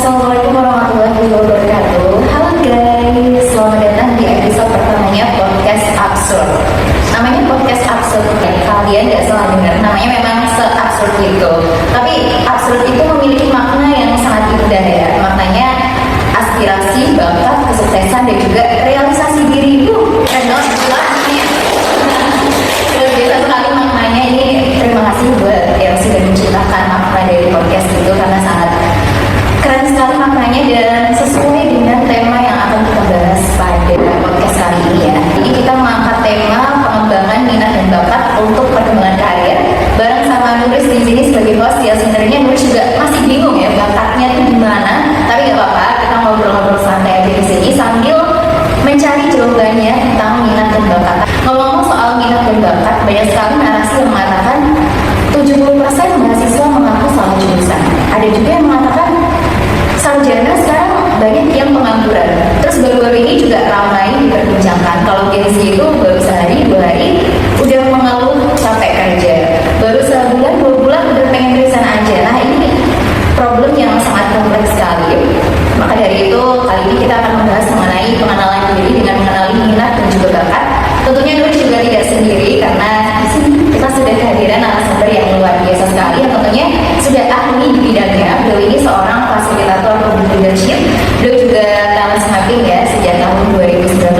Assalamualaikum warahmatullahi wabarakatuh. Halo guys, selamat datang di episode pertamanya podcast Absurd. Namanya podcast Absurd ya, kalian gak salah dengar. Namanya memang se-absurd itu. Tapi absurd itu memiliki makna yang sangat indah ya. Maknanya aspirasi, bakat, kesuksesan dan juga realisasi diri itu. Keren banget maknanya. Luar biasa sekali maknanya. Ini terima kasih buat yang sudah menciptakan makna dari podcast itu karena sangat keren sekali maknanya dan sesuai dengan tema yang akan kita bahas pada podcast kali ini ya. Jadi kita mengangkat tema pengembangan minat dan bakat untuk perkembangan karir bareng sama Nuris di sini sebagai host ya. Sebenarnya Nuris juga masih bingung ya bakatnya itu di mana, tapi nggak apa-apa, kita ngobrol-ngobrol santai aja di sini sambil mencari jawabannya tentang minat dan bakat. Ngomong-ngomong soal minat dan bakat, banyak sekali narasi yang mengatakan 70% mahasiswa mengaku salah jurusan. Ada juga yang mengatakan sarjana sekarang banyak yang pengangguran. Terus baru-baru ini juga ramai diperbincangkan kalau Gen Z itu baru sehari 2 hari udah mengeluh capek kerja, baru sebulan 2 bulan udah pengen resign aja. Nah ini problem yang sangat kompleks sekali. Maka dari itu kali ini kita akan membahas mengenai pengenalan diri dengan mengenali minat dan juga bakat. Tentunya Nuris juga tidak sendiri karena di sini kita sudah kehadiran narasumber yang luar biasa sekali yang tentunya sudah ahli di bidangnya. Beliau ini seorang fasilitator public leadership. Beliau juga talent mapping ya sejak tahun 2019.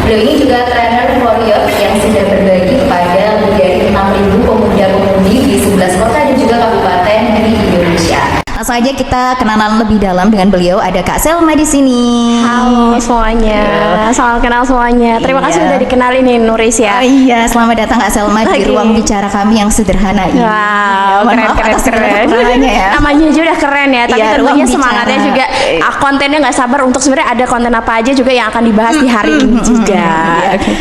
Beliau ini juga trainer warrior yang sudah berbagi kepada lebih dari 6.000 pemuda-pemudi di 11 kota dan juga kabupaten di Indonesia. Langsung aja kita kenalan lebih dalam dengan beliau. Ada Kak Selma di sini. Halo semuanya, salam kenal semuanya. Terima kasih udah dikenalin nih Nuris ya. Oh iya, selamat datang Kak Selma di ruang bicara kami yang sederhana ini. Wow, keren. Ya. Namanya aja udah keren ya, tapi tentunya semangatnya juga kontennya nggak sabar untuk sebenarnya ada konten apa aja juga yang akan dibahas di hari ini juga.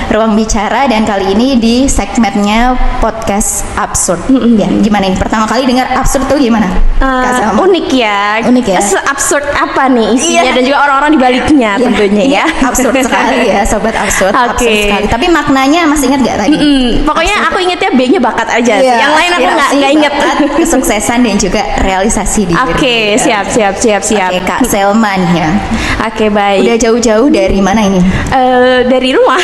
Ruang bicara dan kali ini di segmennya podcast Absurd. Ya, gimana ini? Pertama kali dengar absurd tuh gimana? Kak Selma? Unik ya. Se-absurd apa nih isinya dan juga orang-orang di baliknya tentunya ya. Absurd sekali ya, sobat absurd. Absurd sekali. Tapi maknanya masih ingat gak tadi? Pokoknya absurd. Aku ingetnya B-nya bakat aja. Yang lain aku nggak inget. Kesuksesan dan juga realisasi diri. Oke, siap. Oke, Kak Selma nih ya. Oke, baik. Udah jauh-jauh dari mana ini? Dari rumah.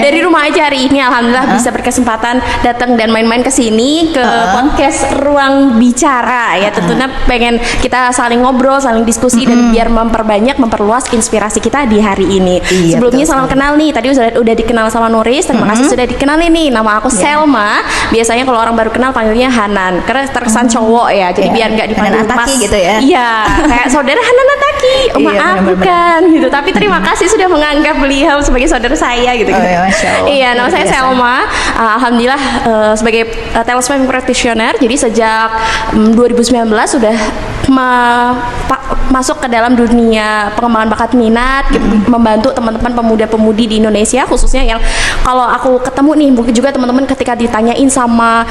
dari rumah aja hari ini alhamdulillah bisa berkesempatan datang dan main-main ke sini ke podcast Ruang Bicara ya. Tentunya pengen kita saling ngobrol, saling diskusi dan biar memperluas inspirasi kita di hari ini. Sebelumnya salam kenal nih. Tadi udah dikenal sama Nuris. Terima kasih sudah dikenal nih. Nama aku Selma. Biasanya kalau orang baru kenal panggilnya Hanan karena terkesan cowok ya. Jadi biar nggak dipanggil Mas gitu ya. Iya, kayak saudara Hanan Ataki. Maaf bukan gitu. Tapi terima kasih sudah menganggap beliau sebagai saudara saya gitu. Iya, nama saya Selma. Alhamdulillah sebagai talent mapping practitioner. Jadi sejak 2019 sudah masuk ke dalam dunia pengembangan bakat minat gitu, membantu teman-teman pemuda-pemudi di Indonesia khususnya yang kalau aku ketemu nih mungkin juga teman-teman ketika ditanya sama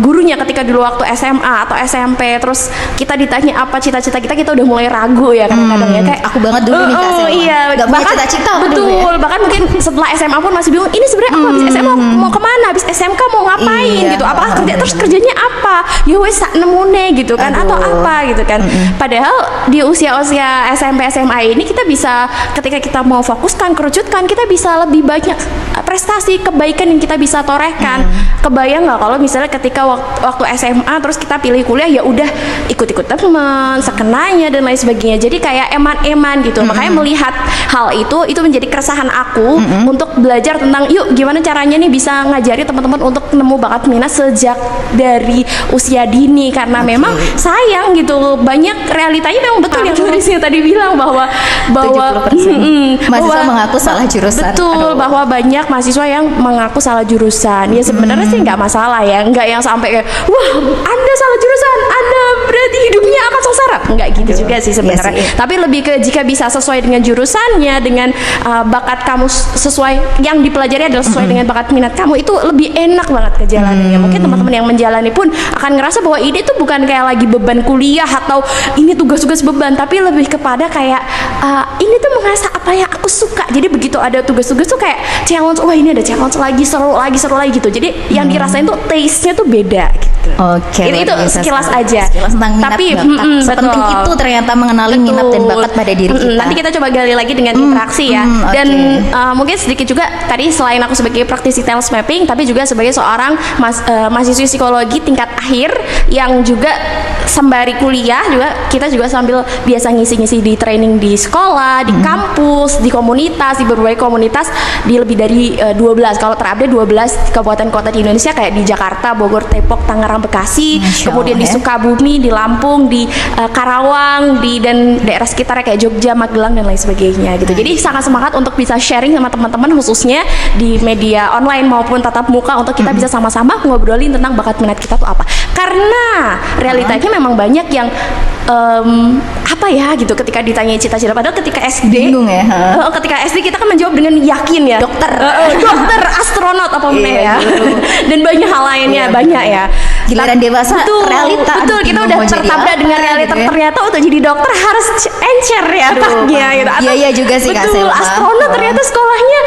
gurunya ketika dulu waktu SMA atau SMP terus kita ditanya apa cita-cita kita udah mulai ragu ya kadang-kadang ya kayak aku banget dulu nih Kak Selma. Iya, gak punya cita-cita betul ya? Bahkan mungkin setelah SMA pun masih bingung ini sebenarnya aku habis SMA mau kemana, habis SMK mau ngapain gitu, apakah terus kerjanya apa ya wes nemune gitu kan atau apa gitu kan. Padahal di usia-usia SMP SMA ini kita bisa ketika kita mau fokuskan kerucutkan kita bisa lebih banyak prestasi kebaikan yang kita bisa torehkan. Kebayang nggak kalau misalnya ketika waktu SMA terus kita pilih kuliah ya udah ikut-ikut teman sekenanya dan lain sebagainya, jadi kayak eman-eman gitu. Makanya melihat hal itu menjadi keresahan aku untuk belajar tentang yuk gimana caranya nih bisa ngajari teman-teman untuk nemu bakat minat sejak dari usia dini karena memang sayang gitu banyak realitanya memang betul yang Nurisnya tadi bilang bahwa mahasiswa mengaku salah jurusan. Betul, bahwa banyak mahasiswa yang mengaku salah jurusan. Ya sebenarnya sih nggak masalah ya, nggak yang sampai kayak wah Anda salah jurusan, Anda berarti hidupnya akan sengsara. Nggak gitu juga sih sebenarnya. Tapi lebih ke jika bisa sesuai dengan jurusannya, dengan bakat kamu sesuai yang dipelajari adalah sesuai dengan bakat minat kamu, itu lebih enak banget ke jalannya. Mungkin teman-teman yang menjalani pun akan ngerasa bahwa ini tuh bukan kayak lagi beban kuliah atau ini tugas-tugas beban, tapi lebih kepada kayak ini tuh mengasah apa yang aku suka. Jadi begitu ada tugas-tugas tuh kayak challenge, wah ini ada challenge lagi, seru lagi gitu. Jadi yang dirasain tuh taste-nya tuh beda gitu. Oke. Itu sekilas aja. Sekilas tentang minat Tapi bakat. Sepenting betul. itu ternyata mengenali minat dan bakat pada diri kita. Nanti kita coba gali lagi dengan interaksi ya. Dan mungkin sedikit juga tadi selain aku sebagai praktisi talent mapping, tapi juga sebagai seorang mahasiswi psikologi tingkat akhir yang juga sembari kuliah juga kita juga sambil biasa ngisi-ngisi di training di sekolah, di kampus, di komunitas, di berbagai komunitas di lebih dari 12. Kalau terupdate 12 kabupaten kota di Indonesia kayak di Jakarta, Bogor, Depok, Tangerang, Bekasi, kemudian di Sukabumi, di Lampung, di Karawang, dan daerah sekitarnya kayak Jogja, Magelang dan lain sebagainya gitu. Jadi sangat semangat untuk bisa sharing sama teman-teman khususnya di media online maupun tatap muka untuk kita bisa sama-sama ngobrolin tentang bakat minat kita tuh apa. Karena realitanya memang banyak yang apa ya gitu ketika ditanya cita-cita, padahal ketika SD bingung ya. Ketika SD kita kan menjawab dengan yakin ya, dokter, astronot apa ya. Dan banyak hal lainnya banyak ya. Giliran dewasa realita. Betul, kita udah tertabrak dengan realita gitu ya. Ternyata untuk jadi dokter harus encer ya taknya gitu. Iya juga sih Kak Betul, Selma. astronot ternyata sekolahnya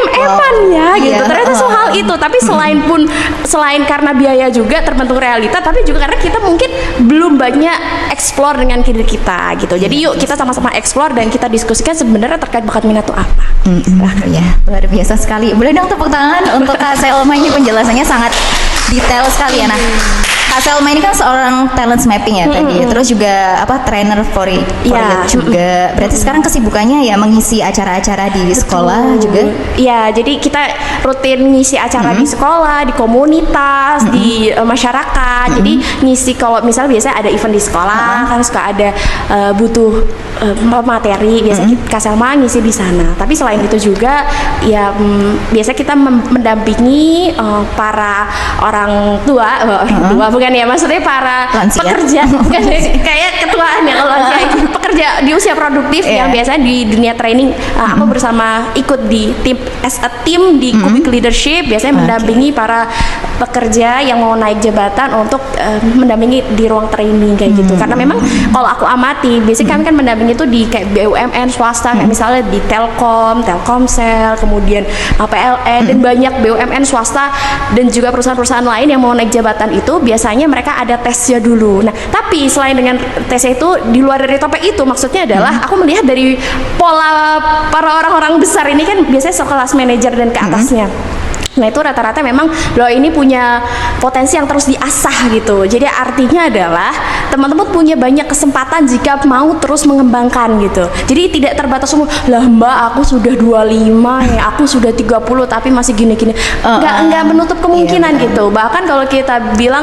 MM-an ya gitu. Ternyata soal itu, tapi selain karena biaya juga terbentuk realita, tapi juga karena kita mungkin belum banyak explore dengan diri kita gitu. Jadi yuk kita sama-sama explore dan kita diskusikan sebenarnya terkait bakat minat itu apa. Ya, luar biasa sekali. Boleh dong tepuk tangan untuk Kak Selma, ini penjelasannya sangat detail sekali ya. Nah, Kak Selma ini kan seorang talent mapping ya tadi, terus juga trainer for it juga. Berarti sekarang kesibukannya ya mengisi acara-acara di sekolah juga. Iya, jadi kita rutin ngisi acara di sekolah, di komunitas, di masyarakat. Jadi ngisi kalau misalnya biasa ada event di sekolah kan suka ada butuh materi, biasa Kak Selma ngisi di sana. Tapi selain itu juga ya biasa kita mendampingi para orang tua, bukan ya, maksudnya para lansia. Pekerja bukan, kayak ketuaan ya kalau lansia itu pekerja di usia produktif yang biasanya di dunia training. Aku bersama ikut di tim as a team di Kubik Leadership, biasanya mendampingi para pekerja yang mau naik jabatan untuk mendampingi di ruang training kayak gitu. Karena memang kalau aku amati biasanya kami kan mendampingi itu di kayak BUMN swasta kayak misalnya di Telkomsel, kemudian PLN dan banyak BUMN swasta dan juga perusahaan-perusahaan lain yang mau naik jabatan itu biasanya mereka ada tesnya dulu. Nah, tapi selain dengan tesnya itu di luar dari topik itu, maksudnya adalah aku melihat dari pola para orang-orang besar ini kan biasanya sekelas manajer dan ke atasnya. Nah itu rata-rata memang lo ini punya potensi yang terus diasah gitu. Jadi artinya adalah teman-teman punya banyak kesempatan jika mau terus mengembangkan gitu. Jadi tidak terbatas semua, lah mbak aku sudah 25 ya, aku sudah 30 tapi masih gini-gini. Enggak menutup kemungkinan gitu. Bahkan kalau kita bilang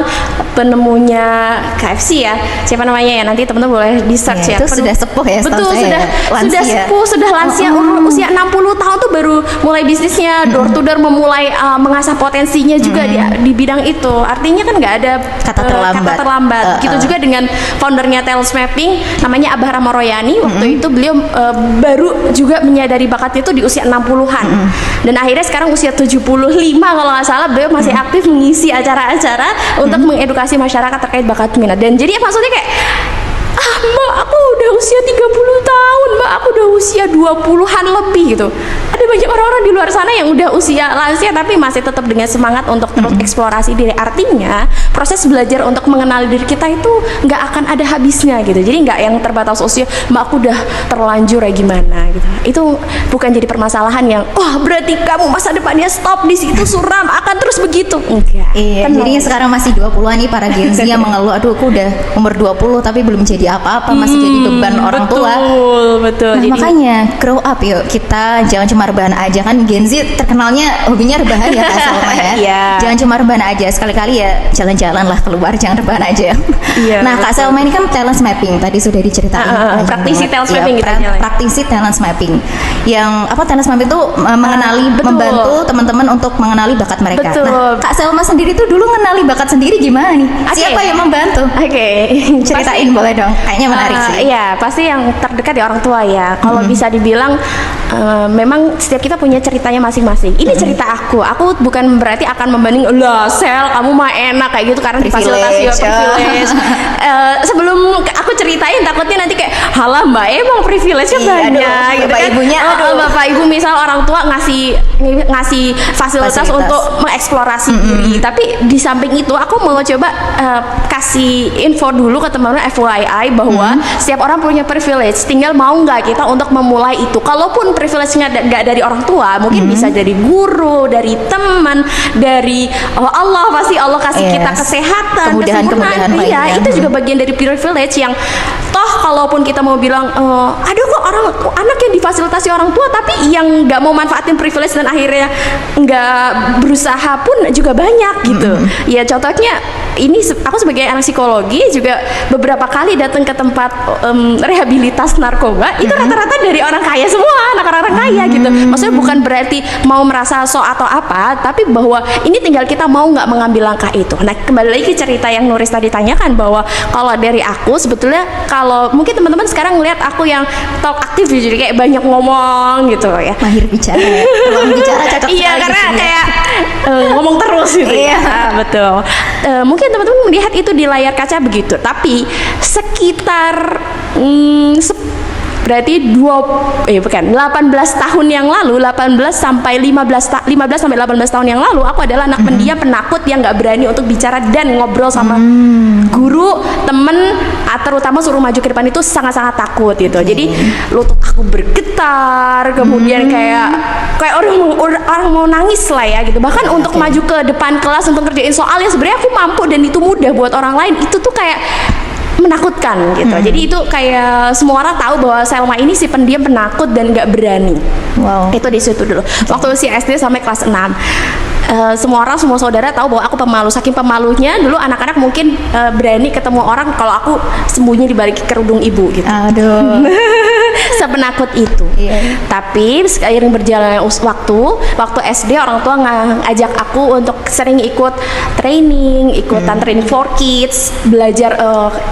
penemunya KFC ya, siapa namanya ya, nanti teman-teman boleh di search ya. Itu sudah sepuh ya. Betul, sudah sepuh, sudah lansia, usia 60 tahun tuh baru mulai bisnisnya, door to door, memulai mengasah potensinya juga di bidang itu. Artinya kan nggak ada kata terlambat. Gitu juga dengan foundernya Talent Mapping namanya Abah Rama Royani. Waktu itu beliau baru juga menyadari bakatnya itu di usia 60-an. Dan akhirnya sekarang usia 75 kalau nggak salah beliau masih aktif mengisi acara-acara untuk mengedukasi masyarakat terkait bakat minat. Dan jadi maksudnya kayak mbak aku udah usia 30 tahun, mbak aku udah usia 20-an lebih gitu. Ada banyak orang-orang di luar sana yang udah usia lansia tapi masih tetap dengan semangat untuk terus eksplorasi diri. Artinya proses belajar untuk mengenal diri kita itu nggak akan ada habisnya gitu. Jadi nggak yang terbatas usia, mbak aku udah terlanjur ya gimana gitu. Itu bukan jadi permasalahan yang berarti kamu masa depannya stop di situ, suram, akan terus begitu. Enggak. Iya, jadi sekarang masih 20-an nih para Gen Z yang mengeluh, aduh aku udah umur 20 tapi belum jadi apa-apa, masih jadi beban orang tua. Betul. Nah, jadi makanya grow up yuk, kita jangan cuma rebahan aja, kan Gen Z terkenalnya hobinya rebahan ya Kak Salma ya. Iya. Jangan cuma rebahan aja, sekali-kali ya jalan-jalan lah keluar, jangan rebahan aja. Iya, nah Kak Salma ini kan talent mapping, tadi sudah diceritain. Praktisi talent mapping gitu. Praktisi talent mapping. Yang talent mapping itu mengenali, membantu teman-teman untuk mengenali bakat mereka. Betul. Nah, Kak Salma sendiri tuh dulu mengenali bakat sendiri gimana nih? Siapa yang membantu? Ceritain boleh dong. Kayaknya menarik sih. Iya, pasti yang terdekat ya orang tua ya. Kalau bisa dibilang memang setiap kita punya ceritanya masing-masing. Ini cerita aku bukan berarti akan membanding lah Sel kamu mah enak kayak gitu karena difasilitasi privilege. Sebelum aku cerita ceritain takutnya nanti kayak halah mbak emang privilege-nya banyak aduh, gitu bapak kan. ibunya, aduh. Bapak ibu misal orang tua ngasih fasilitas untuk mengeksplorasi diri. Tapi di samping itu aku mau coba kasih info dulu ke teman-teman FYI bahwa setiap orang punya privilege, tinggal mau nggak kita untuk memulai itu. Kalaupun privilege-nya nggak dari orang tua, mungkin bisa dari guru, dari teman, dari Allah, pasti Allah kasih kita kesehatan, kemudahan-kemudahan kesempurnaan. Iya, lainnya. itu juga bagian dari privilege yang toh kalaupun kita mau bilang ada kok anak yang difasilitasi orang tua tapi yang nggak mau manfaatin privilege dan akhirnya nggak berusaha pun juga banyak gitu. Ya contohnya ini aku sebagai anak psikologi juga beberapa kali datang ke tempat rehabilitas narkoba, itu rata-rata dari orang kaya semua, anak-anak kaya gitu. Maksudnya bukan berarti mau merasa atau apa, tapi bahwa ini tinggal kita mau nggak mengambil langkah itu. Nah kembali lagi ke cerita yang Nuris tadi tanyakan, bahwa kalau dari aku sebetulnya, kalau mungkin teman-teman sekarang ngeliat aku yang talk aktif jadi kayak banyak ngomong gitu ya, Mahir bicara ya. Ruang bicara cocok iya sekali karena di sini ya. kayak ngomong terus gitu Iya. ya. Betul. Mungkin teman-teman melihat itu di layar kaca begitu, tapi sekitar berarti 18 tahun yang lalu, 18 sampai 18 tahun yang lalu, aku adalah anak pendiam, penakut yang nggak berani untuk bicara dan ngobrol sama guru, temen, terutama suruh maju ke depan itu sangat-sangat takut gitu. Jadi lutut aku bergetar, kemudian kayak orang mau nangis lah ya gitu. Bahkan untuk maju ke depan kelas untuk ngerjain soal yang sebenarnya aku mampu dan itu mudah buat orang lain, itu tuh kayak menakutkan gitu. Jadi itu kayak semua orang tahu bahwa Selma ini si pendiam, penakut dan nggak berani. Wow. Itu di situ dulu. Waktu si SD sampai kelas 6. Semua saudara tahu bahwa aku pemalu. Saking pemalunya dulu anak-anak mungkin berani ketemu orang kalau aku sembunyi di balik kerudung ibu gitu. Aduh. Sepenakut itu. Iya. Tapi seiring berjalannya waktu SD orang tua ngajak aku untuk sering ikut training, ikutan training for kids, belajar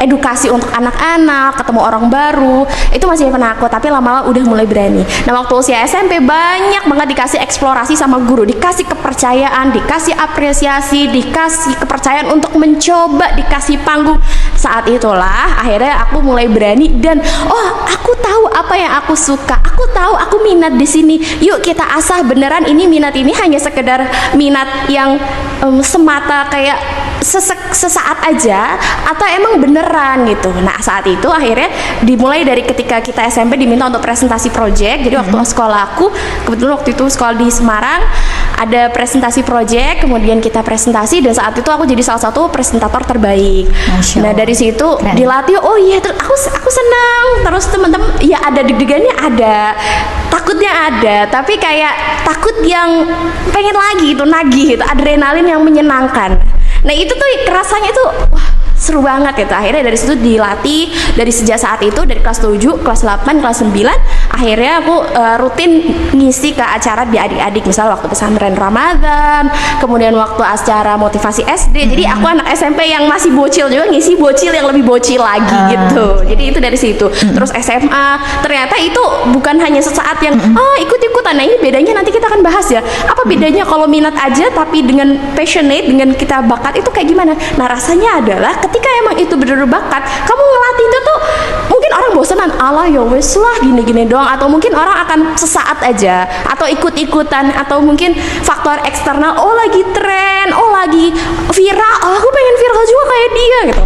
edukasi untuk anak-anak, ketemu orang baru. Itu masih penakut, tapi lama-lama udah mulai berani. Nah waktu usia SMP banyak banget dikasih eksplorasi sama guru, dikasih kepercayaan, dikasih apresiasi, dikasih kepercayaan untuk mencoba, dikasih panggung. Saat itulah akhirnya aku mulai berani dan aku tahu apa yang aku suka, aku tahu aku minat di sini. Yuk kita asah beneran ini minat ini hanya sekedar minat yang semata kayak sesaat aja atau emang beneran gitu. Nah saat itu akhirnya dimulai dari ketika kita SMP diminta untuk presentasi project. Jadi waktu sekolah aku, kebetulan waktu itu sekolah di Semarang, ada presentasi project, kemudian kita presentasi dan saat itu aku jadi salah satu presentator terbaik. Nah dari situ dilatih, oh iya aku senang. Terus teman-teman ya ada deg-degannya, ada takutnya ada, tapi kayak takut yang pengen lagi gitu, nagih gitu, adrenalin yang menyenangkan. Nah itu tuh rasanya tuh wah seru banget gitu. Akhirnya dari situ dilatih dari sejak saat itu, dari kelas 7, kelas 8, kelas 9 akhirnya aku rutin ngisi ke acara di adik-adik, misal waktu pesantren Ramadan, kemudian waktu acara motivasi SD. Jadi aku anak SMP yang masih bocil juga ngisi bocil yang lebih bocil lagi gitu. Jadi itu dari situ. Terus SMA ternyata itu bukan hanya sesaat yang ikut-ikutan. Nah ini bedanya nanti kita akan bahas ya. Apa bedanya kalau minat aja tapi dengan passionate, dengan kita bakat itu kayak gimana? Nah rasanya adalah ketika emang itu bener-bener bakat, kamu ngelatih itu tuh mungkin orang bosanan, ala ya wes lah gini-gini doang, atau mungkin orang akan sesaat aja atau ikut-ikutan, atau mungkin faktor eksternal, lagi tren, lagi viral, aku pengen viral juga kayak dia gitu.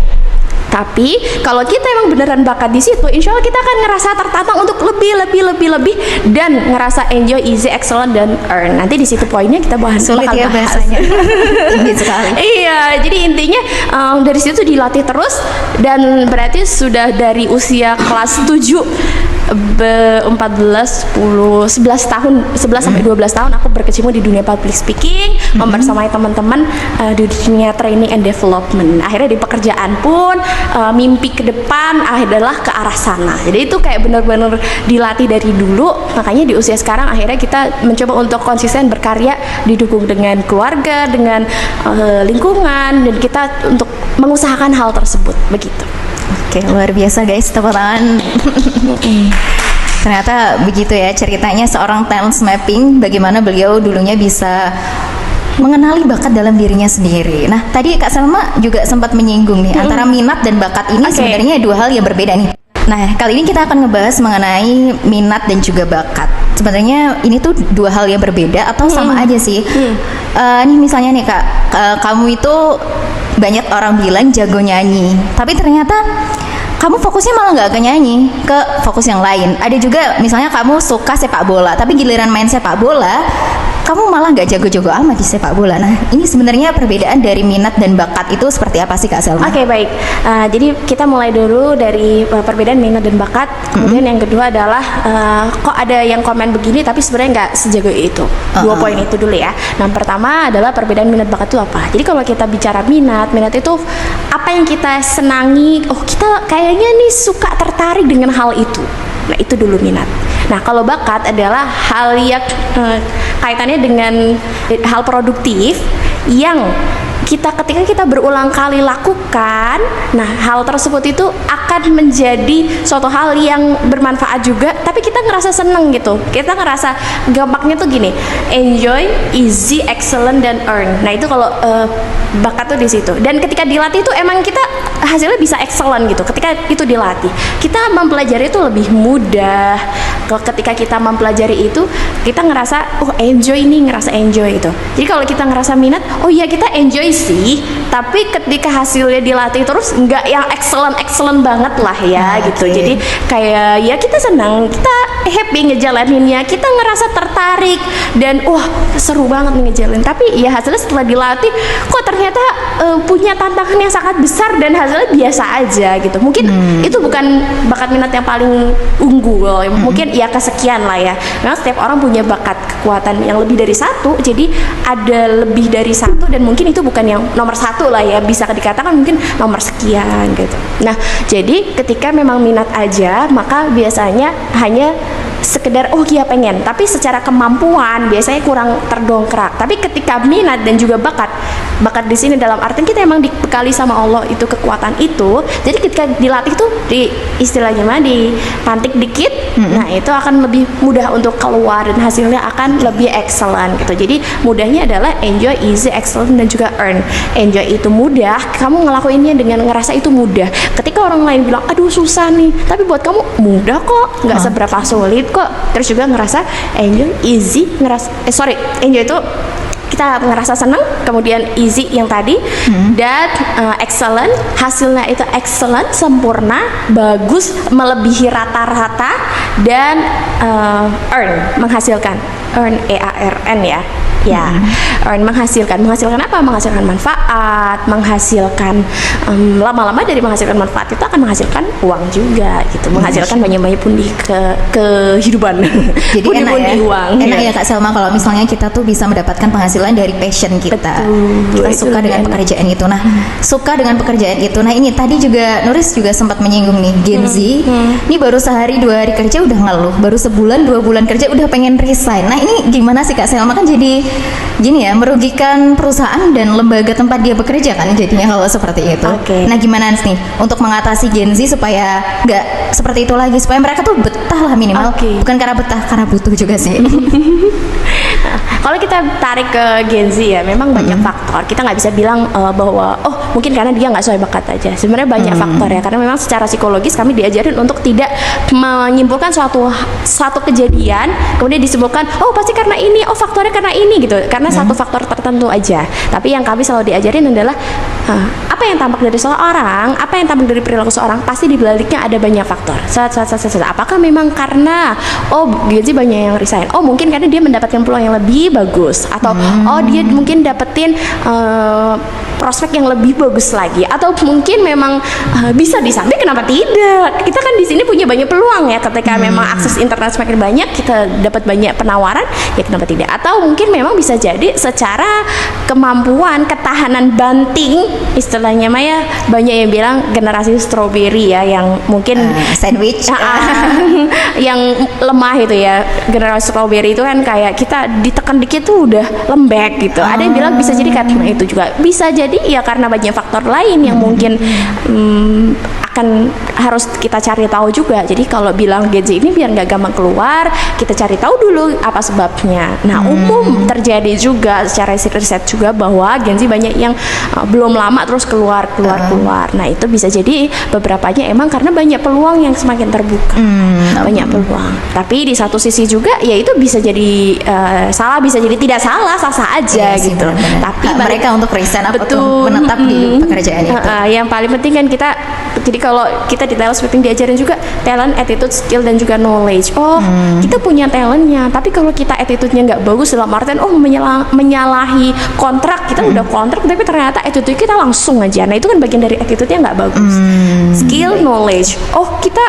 Tapi kalau kita emang beneran bakat di situ, insya Allah kita akan ngerasa tertantang untuk lebih dan ngerasa enjoy, easy, excellent dan earn. Nanti di situ poinnya kita bahas. Sulit ya bahasanya. Tinggi sekali. Iya, jadi intinya dari situ dilatih terus dan berarti sudah dari usia kelas 7 14, 10, 11 tahun, 11 sampai 12 tahun aku berkecimpung di dunia public speaking, membersamai teman-teman di dunia training and development. Akhirnya di pekerjaan pun mimpi ke depan adalah ke arah sana. Jadi itu kayak benar-benar dilatih dari dulu. Makanya di usia sekarang akhirnya kita mencoba untuk konsisten berkarya, didukung dengan keluarga, dengan lingkungan, dan kita untuk mengusahakan hal tersebut begitu. Oke, luar biasa guys, tepuk tangan. Ternyata begitu ya ceritanya seorang talent mapping, bagaimana beliau dulunya bisa mengenali bakat dalam dirinya sendiri. Nah, tadi Kak Selma juga sempat menyinggung nih antara minat dan bakat ini Oke. sebenarnya dua hal yang berbeda nih. Nah, kali ini kita akan ngebahas mengenai minat dan juga bakat. Sebenarnya ini tuh dua hal yang berbeda atau sama aja sih. Nih misalnya nih Kak, kamu itu banyak orang bilang jago nyanyi, tapi ternyata kamu fokusnya malah nggak ke nyanyi, ke fokus yang lain. Ada juga misalnya kamu suka sepak bola, tapi giliran main sepak bola, kamu malah nggak jago-jago amat di sepak bola. Nah, ini sebenarnya perbedaan dari minat dan bakat itu seperti apa sih Kak Selma? Oke, baik. Jadi kita mulai dulu dari perbedaan minat dan bakat. Kemudian yang kedua adalah kok ada yang komen begini tapi sebenarnya nggak sejago itu. Dua poin itu dulu ya. Nah, pertama adalah perbedaan minat bakat itu apa? Jadi kalau kita bicara minat itu apa yang kita senangi. Oh, kita kayaknya nih suka tertarik dengan hal itu. Nah, itu dulu minat. Nah, kalau bakat adalah hal yang kaitannya dengan hal produktif yang ketika kita berulang kali lakukan, nah hal tersebut itu akan menjadi suatu hal yang bermanfaat juga, tapi kita ngerasa seneng gitu. Kita ngerasa gampangnya tuh gini, enjoy, easy, excellent, dan earn. Nah itu kalau bakat tuh di situ. Dan ketika dilatih itu emang kita hasilnya bisa excellent gitu. Ketika itu dilatih, kita mempelajari itu lebih mudah. Ketika kita mempelajari itu, kita ngerasa enjoy nih, ngerasa enjoy itu. Jadi kalau kita ngerasa minat, oh iya kita enjoy sih, tapi ketika hasilnya dilatih terus nggak yang excellent banget lah ya gitu. Jadi kayak ya kita senang, kita happy ngejalaninnya, kita ngerasa tertarik dan wah seru banget nih ngejalanin. Tapi ya hasilnya setelah dilatih kok ternyata punya tantangan yang sangat besar dan hasilnya biasa aja gitu. Mungkin itu bukan bakat minat yang paling unggul, mungkin ya kesekian lah ya. Memang setiap orang punya bakat kekuatan yang lebih dari satu, jadi ada lebih dari satu dan mungkin itu bukan yang nomor satu lah ya, bisa dikatakan mungkin nomor sekian gitu. Nah jadi ketika memang minat aja, maka biasanya hanya sekedar oh iya pengen, tapi secara kemampuan biasanya kurang terdongkrak. Tapi ketika minat dan juga bakat di sini dalam artian kita emang dibekali sama Allah itu kekuatan itu, jadi ketika dilatih tuh di istilahnya mah dipantik dikit, nah itu akan lebih mudah untuk keluar dan hasilnya akan lebih excellent gitu. Jadi mudahnya adalah enjoy, easy, excellent, dan juga earn. Enjoy itu mudah, kamu ngelakuinnya dengan ngerasa itu mudah. Ketika orang lain bilang aduh susah nih, tapi buat kamu mudah kok, nggak seberapa sulit kok. Terus juga ngerasa enjoy, easy, enjoy itu kita ngerasa senang, kemudian easy yang tadi, dan excellent, hasilnya itu excellent, sempurna, bagus, melebihi rata-rata, dan earn, menghasilkan, earn, E-A-R-N ya. Ya, earn menghasilkan apa? Menghasilkan manfaat, menghasilkan lama-lama dari menghasilkan manfaat itu akan menghasilkan uang juga gitu, menghasilkan banyak-banyak pundi kehidupan. Jadi pundi enak ya, uang. enak ya Kak Selma kalau misalnya kita tuh bisa mendapatkan penghasilan dari passion kita. Kita suka dengan pekerjaan itu. Nah, suka dengan pekerjaan itu. Nah ini tadi juga Nuris juga sempat menyinggung nih, Gen Z. Ini baru sehari 2 hari kerja udah ngeluh, baru sebulan 2 bulan kerja udah pengen resign. Nah ini gimana sih Kak Selma, kan jadi gini ya, merugikan perusahaan dan lembaga tempat dia bekerja kan jadinya kalau seperti itu. Nah gimana nih untuk mengatasi Gen Z supaya nggak seperti itu lagi, supaya mereka tuh betah lah minimal, bukan karena betah, karena butuh juga sih. Kalau kita tarik ke Gen Z ya, memang banyak faktor. Kita nggak bisa bilang bahwa oh mungkin karena dia nggak sesuai bakat aja. Sebenarnya banyak faktor ya, karena memang secara psikologis kami diajarin untuk tidak menyimpulkan suatu kejadian kemudian disimpulkan oh pasti karena ini, oh faktornya karena ini gitu, karena satu faktor tertentu aja. Tapi yang kami selalu diajarin adalah apa yang tampak dari seseorang, apa yang tampak dari perilaku seseorang, pasti di baliknya ada banyak faktor. Apakah memang karena Gen Z banyak yang resign, oh mungkin karena dia mendapatkan peluang yang lebih bagus, atau oh dia mungkin dapetin prospek yang lebih bagus lagi, atau mungkin memang bisa disambi, kenapa tidak? Kita kan di sini punya banyak peluang ya, ketika memang akses internet semakin banyak, kita dapat banyak penawaran, ya kenapa tidak? Atau mungkin memang bisa jadi secara kemampuan ketahanan banting, istilahnya mah ya, banyak yang bilang generasi strawberry ya, yang mungkin sandwich yang lemah itu ya. Generasi strawberry itu kan kayak kita ditekan dikit tuh udah lembek gitu. Ada yang bilang bisa jadi karena itu juga, bisa jadi ya karena banyak faktor lain yang mungkin akan harus kita cari tahu juga. Jadi kalau bilang Gen Z ini biar nggak gampang keluar, kita cari tahu dulu apa sebabnya. Nah, umum terjadi juga secara riset juga bahwa Gen Z banyak yang belum lama terus keluar. Nah, itu bisa jadi beberapanya emang karena banyak peluang yang semakin terbuka. Banyak peluang. Tapi di satu sisi juga ya itu bisa jadi salah, bisa jadi tidak salah, sah-sah aja Iya sih, gitu. benar-benar. Tapi Hak mereka untuk resign atau betul, menetap di pekerjaan itu. yang paling penting kan kita, jadi kalau kita di talent meeting diajarin juga talent, attitude, skill dan juga knowledge. Kita punya talentnya, tapi kalau kita attitude-nya nggak bagus dalam artian menyalahi kontrak, kita udah kontrak tapi ternyata attitude kita langsung aja. Nah, itu kan bagian dari attitude-nya nggak bagus. Skill, knowledge. Kita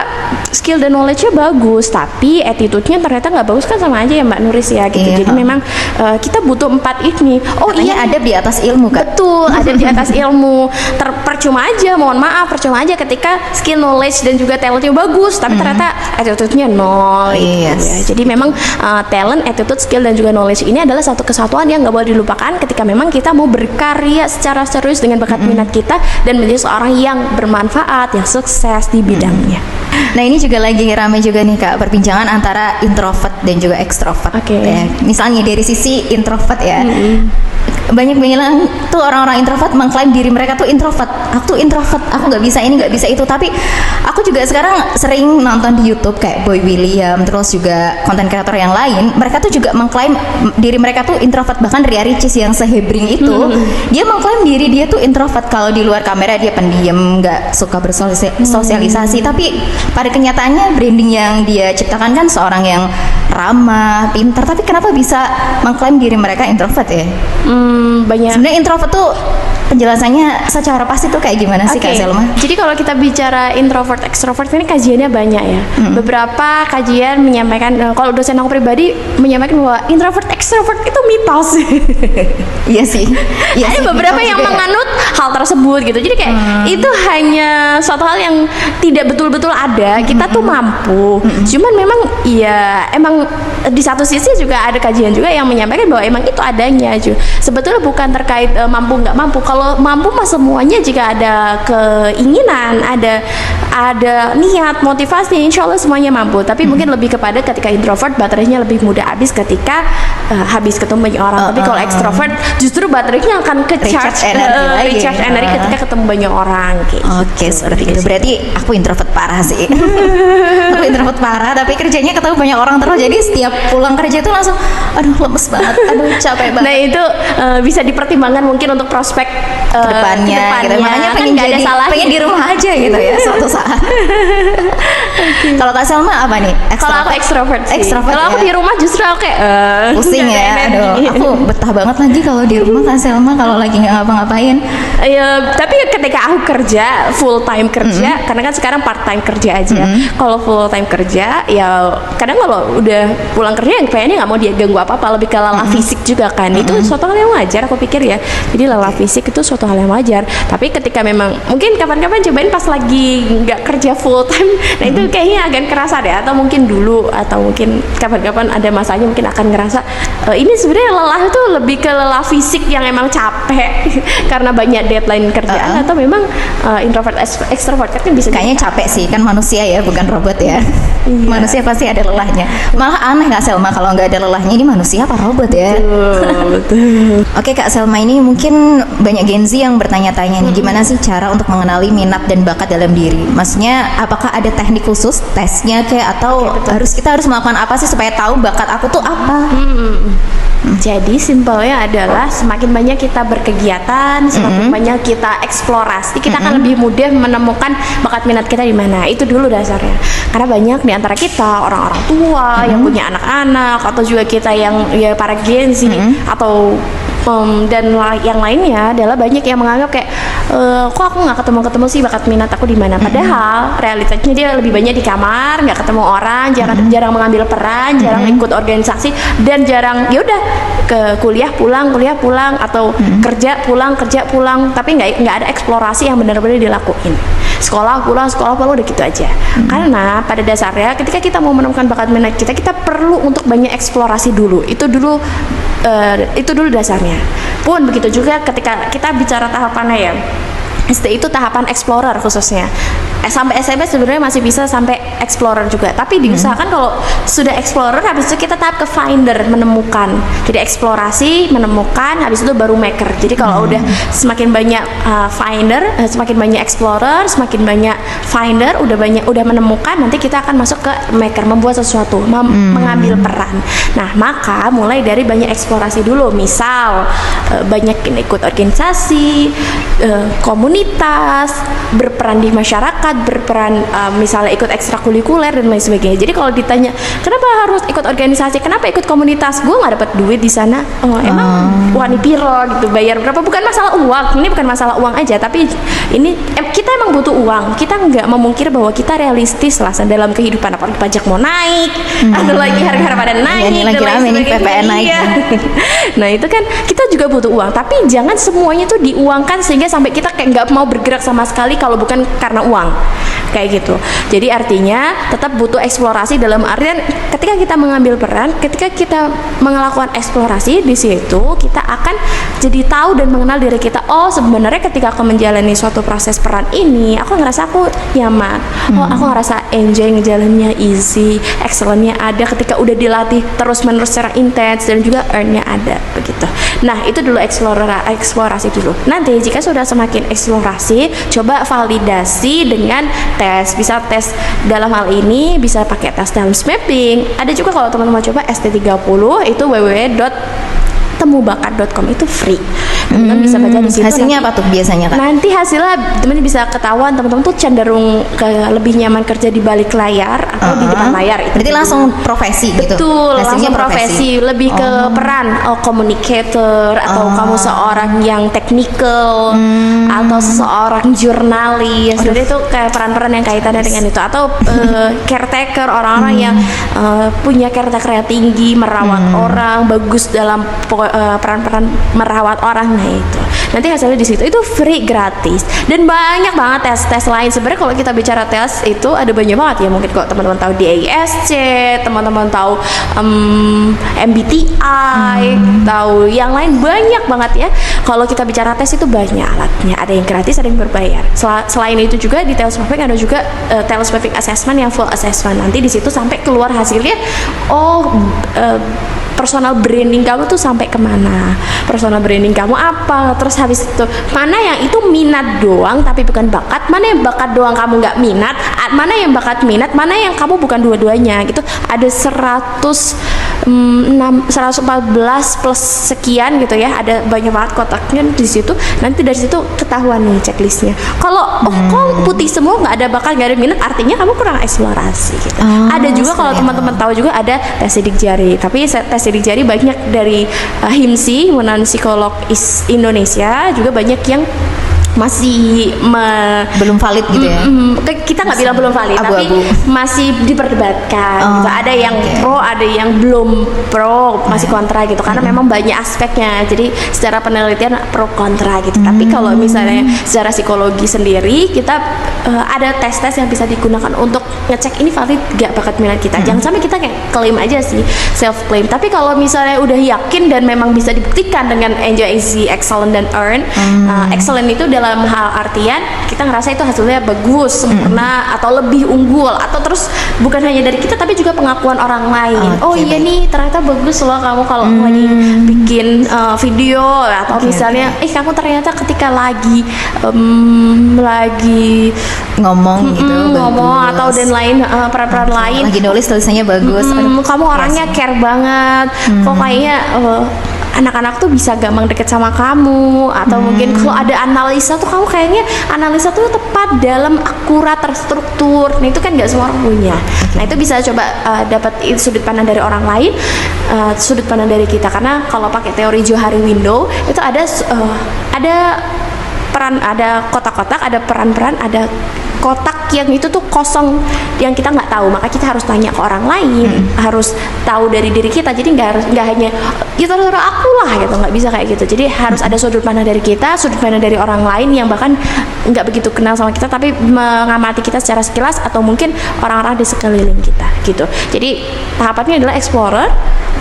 skill dan knowledge-nya bagus, tapi attitude-nya ternyata nggak bagus, kan sama aja ya Mbak Nuris ya gitu. Iya. Jadi memang kita butuh 4 ini. Katanya adab di atas ilmu kan? Betul, ada di atas ilmu. Percuma aja, mohon maaf, percuma aja ketika skill, knowledge dan juga talentnya bagus, tapi ternyata attitude-nya nol. Gitu Yes. ya. Jadi memang talent, attitude, skill dan juga knowledge ini adalah satu kesatuan yang nggak boleh dilupakan ketika memang kita mau berkarya secara serius dengan bakat minat kita dan menjadi seorang yang bermanfaat, yang sukses di bidangnya. Nah, ini juga lagi ramai juga nih Kak, perbincangan antara introvert dan juga ekstrovert. Oke. Ya, misalnya dari sisi introvert ya. Banyak bilang tuh orang-orang introvert mengklaim diri mereka tuh introvert. Aku tuh introvert, aku nggak bisa ini, nggak bisa itu. Tapi aku juga sekarang sering nonton di YouTube kayak Boy William, terus juga konten kreator yang lain. Mereka tuh juga mengklaim diri mereka tuh introvert. Bahkan Ria Ricis yang sehebring itu, dia mengklaim diri dia tuh introvert. Kalau di luar kamera dia pendiam, nggak suka bersosialisasi. Tapi pada kenyataannya branding yang dia ciptakan kan seorang yang ramah, pintar. Tapi kenapa bisa mengklaim diri mereka introvert ya? Banyak. Sebenarnya introvert tuh penjelasannya secara pasti tuh kayak gimana sih Kak Selma? Jadi kalau kita bicara introvert, extrovert ini kajiannya banyak ya. Beberapa kajian menyampaikan, kalau dosen aku pribadi menyampaikan bahwa introvert, extrovert itu mitos. Iya sih. Iya Ada sih, beberapa mitos yang juga ya. menganut hal tersebut gitu. Jadi kayak itu hanya suatu hal yang tidak betul-betul ada. Kita tuh mampu. Cuman memang ya emang di satu sisi juga ada kajian juga yang menyampaikan bahwa emang itu adanya. Sebetulnya bukan terkait mampu nggak mampu. Kalau mampu mah semuanya jika ada keinginan, ada niat, motivasi, insya Allah semuanya mampu. Tapi mungkin lebih kepada ketika introvert baterainya lebih mudah habis ketika habis ketemu banyak orang. Tapi kalau extrovert justru baterainya akan Recharge recharge energi lagi. energi ketika ketemu banyak orang. Kayak Oke, gitu. seperti itu. Berarti aku introvert parah sih. Aku introvert parah, tapi kerjanya ketemu banyak orang terus. Jadi setiap pulang kerja itu langsung, aduh lemes banget, aduh capek banget. Nah itu bisa dipertimbangkan mungkin untuk prospek Kedepannya, gitu. Makanya kan pengen nggak ada jadi, salahnya. pengen di rumah aja gitu ya suatu saat. Kalau Kak Selma apa nih? Kalau aku extrovert sih. Extrovert Kalau aku ya? di rumah justru aku kayak Pusing nggak ya, ada aduh, energi. aku betah banget lagi kalau di rumah Kak Selma kalau lagi nggak ngapa-ngapain. Ya, tapi ketika aku kerja full time kerja, karena kan sekarang part time kerja aja. Kalau full time kerja, ya kadang kalau udah pulang kerja, kayaknya nggak mau dia ganggu apa-apa, lebih ke lelah fisik juga kan. Itu suatu hal yang wajar, aku pikir ya. Jadi lelah fisik itu suatu hal yang wajar. Tapi ketika memang mungkin kapan-kapan cobain pas lagi nggak kerja full time, nah itu kayaknya agak kerasa deh. Atau mungkin dulu, atau mungkin kapan-kapan ada masanya mungkin akan ngerasa ini sebenarnya lelah itu lebih ke lelah fisik yang emang capek karena banyak deadline kerjaan, atau memang introvert extrovert kan bisa Kayaknya capek sih, kan manusia ya, bukan robot ya. Manusia pasti ada lelahnya. Malah aneh Kak Selma kalau nggak ada lelahnya, ini manusia apa robot ya? betul. Oke Kak Selma, ini mungkin banyak Gen Z yang bertanya-tanya nih, gimana sih cara untuk mengenali minat dan bakat dalam diri? Maksudnya apakah ada teknik khusus tesnya kayak, atau kita harus melakukan apa sih supaya tahu bakat aku tuh apa? Jadi simpelnya adalah semakin banyak kita berkegiatan, semakin banyak kita eksplorasi, kita akan lebih mudah menemukan bakat minat kita di mana. Itu dulu dasarnya. Karena banyak di antara kita orang-orang tua yang punya anak-anak, atau juga kita yang ya para Gen Z atau dan yang lainnya adalah banyak yang menganggap kayak kok aku nggak ketemu sih bakat minat aku di mana. Padahal realitanya dia lebih banyak di kamar, nggak ketemu orang, jarang mengambil peran, jarang ikut organisasi, dan jarang ya udah ke kuliah pulang, atau kerja pulang, tapi nggak ada eksplorasi yang benar-benar dilakuin. Sekolah pulang udah gitu aja. Karena pada dasarnya ketika kita mau menemukan bakat minat kita perlu untuk banyak eksplorasi dulu. Itu dulu dasarnya. Pun begitu juga ketika kita bicara tahapannya ya. ST itu tahapan explorer khususnya. sampai SMP sebenarnya masih bisa sampai explorer juga, tapi diusahakan kalau sudah explorer habis itu kita tahap ke finder, menemukan. Jadi eksplorasi, menemukan, habis itu baru maker. Jadi kalau udah semakin banyak finder, semakin banyak explorer, semakin banyak finder, udah menemukan, nanti kita akan masuk ke maker, membuat sesuatu, mengambil peran. Nah, maka mulai dari banyak eksplorasi dulu. Misal banyak ikut organisasi, komunitas, berperan di masyarakat, berperan misalnya ikut ekstrakurikuler dan lain sebagainya. Jadi kalau ditanya kenapa harus ikut organisasi, kenapa ikut komunitas, gue nggak dapat duit di sana. Emang wani piro gitu, bayar berapa? Bukan masalah uang, ini bukan masalah uang aja, tapi ini kita emang butuh uang. Kita nggak memungkir bahwa kita realistis lah dalam kehidupan, apalagi pajak mau naik, ada lagi harga pada naik, ini lagi rame nih PPN naik. Nah itu kan kita juga butuh uang, tapi jangan semuanya tuh diuangkan sehingga sampai kita kayak nggak mau bergerak sama sekali kalau bukan karena uang, kayak gitu. Jadi artinya tetap butuh eksplorasi, dalam artian ketika kita mengambil peran, ketika kita melakukan eksplorasi, di situ kita akan jadi tahu dan mengenal diri kita. Oh, sebenarnya ketika aku menjalani suatu proses peran ini, aku ngerasa aku nyaman. Oh, aku ngerasa enjoy ngejalannya, easy, excellentnya ada ketika udah dilatih terus menerus secara intens, dan juga earn-nya ada begitu. Nah, itu dulu eksplorasi dulu. Nanti jika sudah semakin eksplorasi, coba validasi dengan tes. Bisa tes dalam hal ini bisa pakai tes Talent Mapping. Ada juga kalau teman-teman coba ST30, itu www.temubakat.com, itu free. Teman-teman bisa baca di situ. Hasilnya apa tuh biasanya, Kak? Nanti hasilnya teman bisa ketahuan, teman-teman tuh cenderung lebih nyaman kerja di balik layar atau di depan layar. Itu berarti langsung profesi gitu. Betul, hasilnya langsung profesi, lebih ke peran, communicator, atau kamu seorang yang technical, atau seseorang jurnalis. Jadi itu kayak peran-peran yang kaitannya dengan itu, atau caretaker, orang-orang yang punya caretaker yang tinggi, merawat orang, bagus dalam peran-peran merawat orang. Nah itu nanti hasilnya di situ, itu free, gratis, dan banyak banget tes lain. Sebenarnya kalau kita bicara tes itu ada banyak banget ya. Mungkin kalau teman-teman tahu DISC, teman-teman tahu MBTI, tahu yang lain, banyak banget ya. Kalau kita bicara tes itu banyak alatnya, ada yang gratis, ada yang berbayar. Selain itu juga di Talent Mapping ada juga Talent Mapping Assessment yang full assessment. Nanti di situ sampai keluar hasilnya, personal branding kamu tuh sampai kemana, personal branding kamu apa, terus habis itu mana yang itu minat doang tapi bukan bakat, mana yang bakat doang kamu nggak minat, mana yang bakat minat, mana yang kamu bukan dua-duanya gitu. Ada 114 plus sekian gitu ya, ada banyak banget kotaknya di situ. Nanti dari situ ketahuan nih checklistnya. Kalau kok putih semua, nggak ada bakat, nggak ada minat, artinya kamu kurang eksplorasi gitu. Ada juga kalau teman-teman tahu juga ada tes sidik jari, tapi tes sidik jari banyak dari HIMSI, Himpunan Psikolog Indonesia, juga banyak yang masih belum valid gitu ya. Kita nggak bilang belum valid, tapi masih diperdebatkan gitu. Ada yang pro, ada yang belum pro, masih kontra gitu, karena memang banyak aspeknya. Jadi secara penelitian pro kontra gitu. Tapi kalau misalnya secara psikologi sendiri, kita ada tes-tes yang bisa digunakan untuk ngecek ini valid gak bakat minat kita. Jangan sampai kita kayak klaim aja sih, self claim. Tapi kalau misalnya udah yakin dan memang bisa dibuktikan dengan enjoy, easy, excellent, dan earn. Excellent itu dalam hal artian kita ngerasa itu hasilnya bagus, sempurna, atau lebih unggul, atau terus bukan hanya dari kita tapi juga pengakuan orang lain. Iya nih ternyata bagus loh kamu kalau lagi bikin video, atau misalnya kamu ternyata ketika lagi ngomong gitu, ngomong atau dan lain peran-peran lain, lagi nulis tulisannya bagus. Kamu orangnya care banget, kok kayaknya anak-anak tuh bisa gampang deket sama kamu, atau mungkin kalau ada analisa tuh kamu kayaknya analisa tuh tepat, dalam, akurat, terstruktur. Nah itu kan nggak semua orang punya. Nah itu bisa coba dapat sudut pandang dari orang lain, sudut pandang dari kita. Karena kalau pakai teori Johari Window itu ada peran, ada kotak-kotak, ada peran-peran, ada kotak yang itu tuh kosong yang kita nggak tahu, maka kita harus tanya ke orang lain, harus tahu dari diri kita. Jadi nggak hanya ya terserah aku lah gitu, nggak bisa kayak gitu. Jadi harus ada sudut pandang dari kita, sudut pandang dari orang lain yang bahkan nggak begitu kenal sama kita tapi mengamati kita secara sekilas, atau mungkin orang-orang di sekeliling kita gitu. Jadi tahapannya adalah explorer,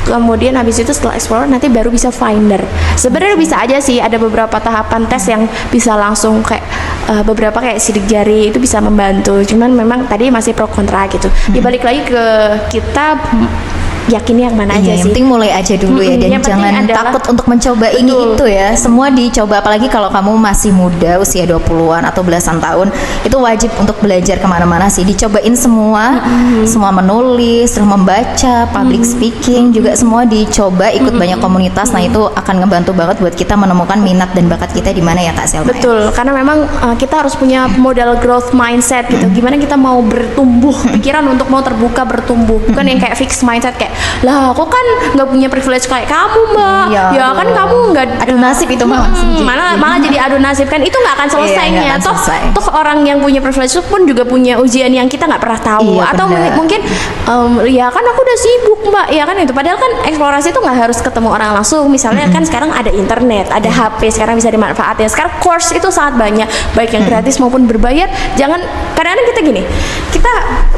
kemudian habis itu setelah explorer nanti baru bisa finder. Sebenarnya bisa aja sih ada beberapa tahapan tes yang bisa langsung kayak beberapa kayak sidik jari itu bisa membantu. Cuman memang tadi masih pro kontra gitu. Dibalik lagi ke kita yakin yang mana aja Yang sih. penting mulai aja dulu ya, dan Yang penting jangan adalah- takut untuk mencoba ini Betul. itu ya. Semua dicoba, apalagi kalau kamu masih muda, usia 20-an atau belasan tahun, itu wajib untuk belajar kemana-mana sih. Dicobain semua, semua menulis, terus membaca, public speaking juga semua dicoba, ikut banyak komunitas. Nah itu akan ngebantu banget buat kita menemukan minat dan bakat kita di mana ya Kak Selma. Betul, karena memang kita harus punya modal growth mindset gitu. Gimana kita mau bertumbuh, pikiran untuk mau terbuka bertumbuh, bukan yang kayak fixed mindset kayak, lah aku kan nggak punya privilege kayak kamu mbak, Iya, ya kan aduh. kamu nggak Adu nasib itu mah langsung jadi. malah jadi adu nasib kan, itu nggak akan selesainya. nggak akan toh selesai. toh orang yang punya privilege itu pun juga punya ujian yang kita nggak pernah tahu. Iya, Atau benar. mungkin ya kan aku udah sibuk mbak, ya kan itu. Padahal kan eksplorasi itu nggak harus ketemu orang langsung. Misalnya kan sekarang ada internet, ada HP, sekarang bisa dimanfaatin. Sekarang course itu sangat banyak, baik yang gratis maupun berbayar. Jangan, kadang-kadang kita gini, kita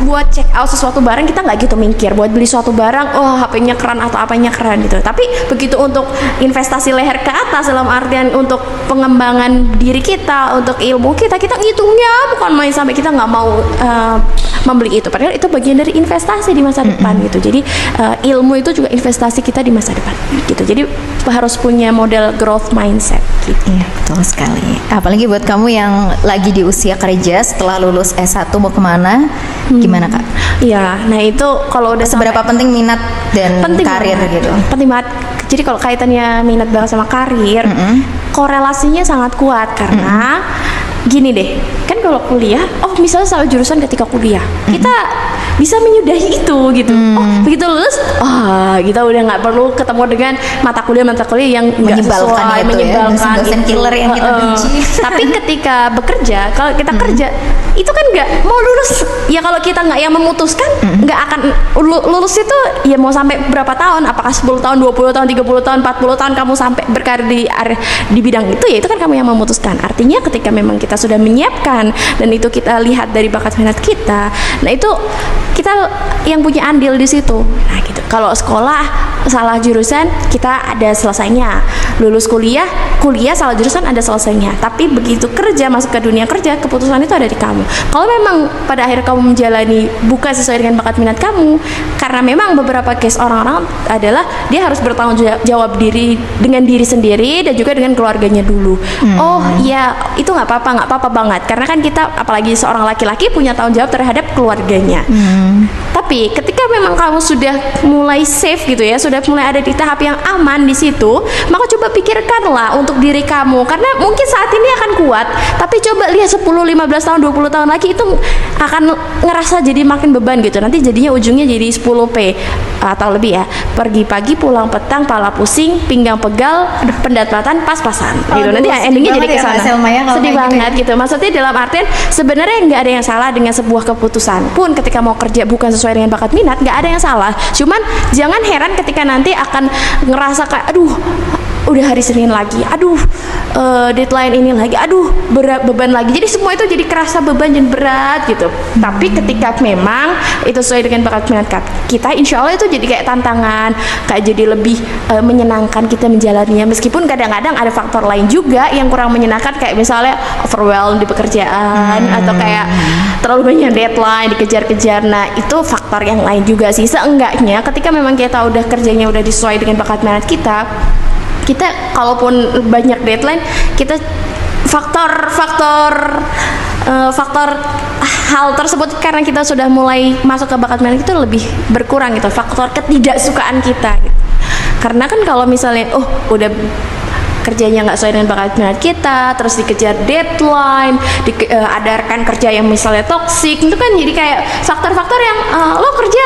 buat check out sesuatu barang kita nggak gitu mikir, buat beli suatu barang, oh HP-nya keren atau apanya keren gitu. Tapi begitu untuk investasi leher ke atas dalam artian untuk pengembangan diri kita, untuk ilmu kita ngitungnya bukan main sampai kita nggak mau membeli itu. Padahal itu bagian dari investasi di masa depan gitu. Jadi ilmu itu juga investasi kita di masa depan gitu. Jadi harus punya model growth mindset gitu. Iya, betul sekali. Apalagi buat kamu yang lagi di usia kerja setelah lulus S1 mau kemana? Gimana Kak? Iya, nah itu kalau udah Seberapa penting minat dan penting karir banget. gitu? Penting banget. Jadi kalau kaitannya minat banget sama karir, korelasinya sangat kuat karena gini deh, kan kalau kuliah, oh misalnya salah jurusan ketika kuliah, kita bisa menyudahi itu gitu. Oh begitu lulus, kita udah nggak perlu ketemu dengan mata kuliah yang nggak Menyebalkan sesuai, itu ya, menyebalkan dosen-dosen itu. killer yang kita benci. Tapi ketika bekerja, kalau kita kerja itu kan nggak mau lulus ya, kalau kita nggak yang memutuskan nggak akan lulus itu ya, mau sampai berapa tahun, apakah 10 tahun, 20 tahun, 30 tahun, 40 tahun kamu sampai berkarir di bidang itu, ya itu kan kamu yang memutuskan. Artinya ketika memang kita sudah menyiapkan dan itu kita lihat dari bakat minat kita, nah itu kita yang punya andil di situ. Nah gitu. Kalau sekolah salah jurusan kita ada selesainya, lulus kuliah salah jurusan ada selesainya. Tapi begitu kerja, masuk ke dunia kerja, keputusan itu ada di kamu. Kalau memang pada akhir kamu menjalani bukan sesuai dengan bakat minat kamu, karena memang beberapa case orang-orang adalah dia harus bertanggung jawab dengan diri sendiri dan juga dengan keluarganya dulu. Oh iya, itu nggak apa-apa banget, karena kan kita apalagi seorang laki-laki punya tanggung jawab terhadap keluarganya. Tapi ketika memang kamu sudah mulai safe gitu ya, sudah mulai ada di tahap yang aman di situ, maka coba pikirkanlah untuk diri kamu, karena mungkin saat ini akan kuat, tapi coba lihat 10, 15 tahun, 20 tahun lagi itu akan ngerasa jadi makin beban gitu. Nanti jadinya ujungnya jadi 10P atau lebih ya. Pergi pagi, pulang petang, pala pusing, pinggang pegal, pendapatan pas-pasan gitu. Nanti sedih endingnya jadi banget ya, kesana. Kak Selma ya, kalau Sedih kayak gitu banget gitu. Maksudnya dalam artian sebenarnya nggak ada yang salah dengan sebuah keputusan pun ketika mau kerja bukan sesuai dengan bakat minat, nggak ada yang salah. Cuman jangan heran ketika nanti akan ngerasa kayak aduh udah hari Senin lagi, aduh deadline ini lagi, aduh beban lagi. Jadi semua itu jadi kerasa beban dan berat gitu. Tapi ketika memang itu sesuai dengan bakat minat kita, insya Allah itu jadi kayak tantangan, kayak jadi lebih menyenangkan kita menjalaninya. Meskipun kadang-kadang ada faktor lain juga yang kurang menyenangkan, kayak misalnya overwhelmed di pekerjaan atau kayak terlalu banyak deadline dikejar-kejar. Nah itu faktor yang lain juga sih. Seenggaknya ketika memang kita udah kerjanya udah disesuai dengan bakat minat kita kalaupun banyak deadline, kita faktor hal tersebut karena kita sudah mulai masuk ke bakat minat itu lebih berkurang gitu, faktor ketidaksukaan kita gitu. Karena kan kalau misalnya udah kerjanya nggak sesuai dengan bakat minat kita, terus dikejar deadline, ada rekan kerja yang misalnya toksik, itu kan jadi kayak faktor-faktor yang lo kerja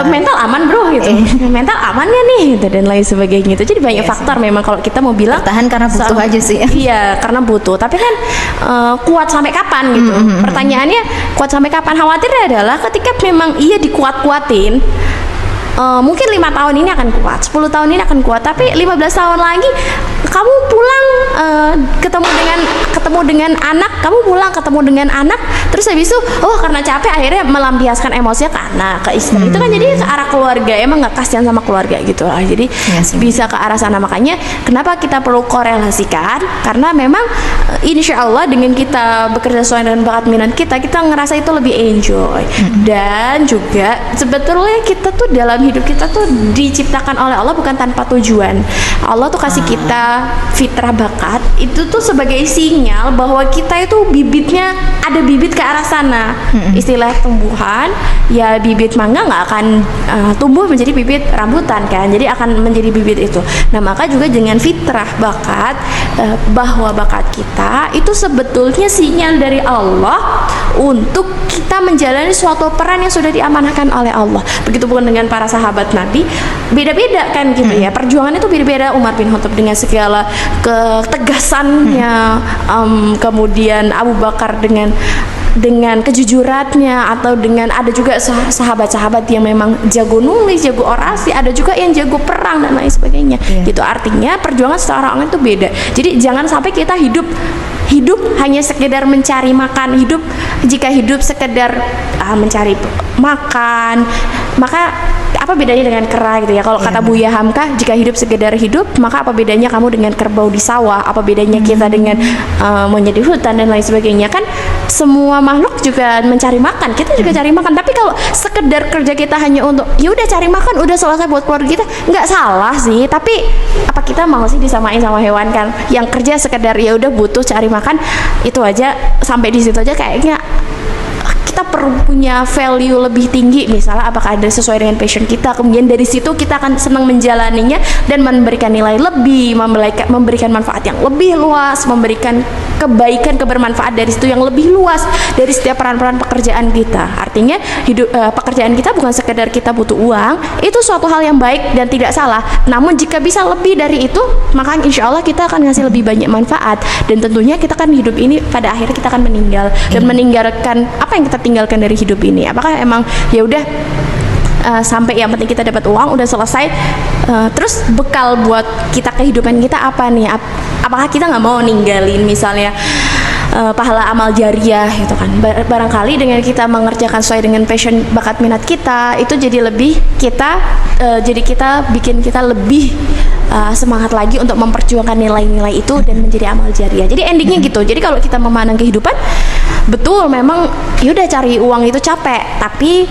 mental aman bro gitu, mental aman ya nih gitu, dan lain sebagainya itu. Jadi banyak faktor memang kalau kita mau bilang Tahan karena butuh aja sih. Iya, karena butuh. Tapi kan kuat sampai kapan gitu? Pertanyaannya kuat sampai kapan? Khawatirnya adalah ketika memang dikuat-kuatin, mungkin 5 tahun ini akan kuat, 10 tahun ini akan kuat, tapi 15 tahun lagi kamu pulang ketemu dengan ketemu dengan anak, kamu pulang ketemu dengan anak, terus habis itu karena capek akhirnya melampiaskan emosinya ke anak, ke istri. Itu kan jadi ke arah keluarga, emang nggak kasihan sama keluarga gitu lah. Jadi bisa ke arah sana. Makanya kenapa kita perlu korelasikan, karena memang insya Allah dengan kita bekerja sesuai dengan bakat minat kita ngerasa itu lebih enjoy. Dan juga sebetulnya kita tuh dalam hidup kita tuh diciptakan oleh Allah bukan tanpa tujuan. Allah tuh kasih kita fitrah bakat itu tuh sebagai sinyal bahwa kita itu bibitnya ada bibit ke arah sana. Istilah tumbuhan, ya bibit mangga nggak akan tumbuh menjadi bibit rambutan kan, jadi akan menjadi bibit itu. Nah maka juga dengan fitrah bakat, bahwa bakat kita itu sebetulnya sinyal dari Allah untuk kita menjalani suatu peran yang sudah diamanahkan oleh Allah. Begitupun dengan para sahabat Nabi, beda-beda kan gitu ya, perjuangan itu beda-beda. Umar bin Khattab dengan segala ketegasannya, kemudian Abu Bakar dengan kejujurannya, atau dengan ada juga sahabat-sahabat yang memang jago nulis, jago orasi, ada juga yang jago perang dan lain sebagainya. Gitu, artinya perjuangan seorang itu beda. Jadi jangan sampai kita hidup hanya sekedar mencari makan. Jika hidup sekedar mencari makan, maka apa bedanya dengan kera gitu ya? Kalau kata Buya Hamka, jika hidup sekedar hidup, maka apa bedanya kamu dengan kerbau di sawah? Apa bedanya kita dengan monyet di hutan dan lain sebagainya? Kan semua makhluk juga mencari makan, kita juga cari makan. Tapi kalau sekedar kerja kita hanya untuk ya udah cari makan, udah selesai buat keluarga kita, nggak salah sih. Tapi apa kita mau sih disamain sama hewan kan? Yang kerja sekedar ya udah butuh cari makan, itu aja, sampai di situ aja kayaknya kita perlu punya value lebih tinggi. Misalnya apakah ada sesuai dengan passion kita, kemudian dari situ kita akan senang menjalaninya dan memberikan nilai lebih, memberikan manfaat yang lebih luas, memberikan kebaikan, kebermanfaat dari situ yang lebih luas dari setiap peran-peran pekerjaan kita. Artinya pekerjaan kita bukan sekedar kita butuh uang, itu suatu hal yang baik dan tidak salah. Namun jika bisa lebih dari itu, maka insya Allah kita akan ngasih lebih banyak manfaat. Dan tentunya kita kan hidup ini pada akhirnya kita akan meninggal, dan meninggalkan apa yang kita tinggalkan dari hidup ini. Apakah emang ya udah sampai yang penting kita dapat uang udah selesai, terus bekal buat kita kehidupan kita apa nih? Apakah kita nggak mau ninggalin misalnya pahala amal jariah gitu kan? Barangkali dengan kita mengerjakan sesuai dengan passion bakat minat kita, itu jadi lebih bikin kita lebih semangat lagi untuk memperjuangkan nilai-nilai itu dan menjadi amal jariah. Jadi endingnya gitu. Jadi kalau kita memandang kehidupan, betul memang yaudah cari uang itu capek, tapi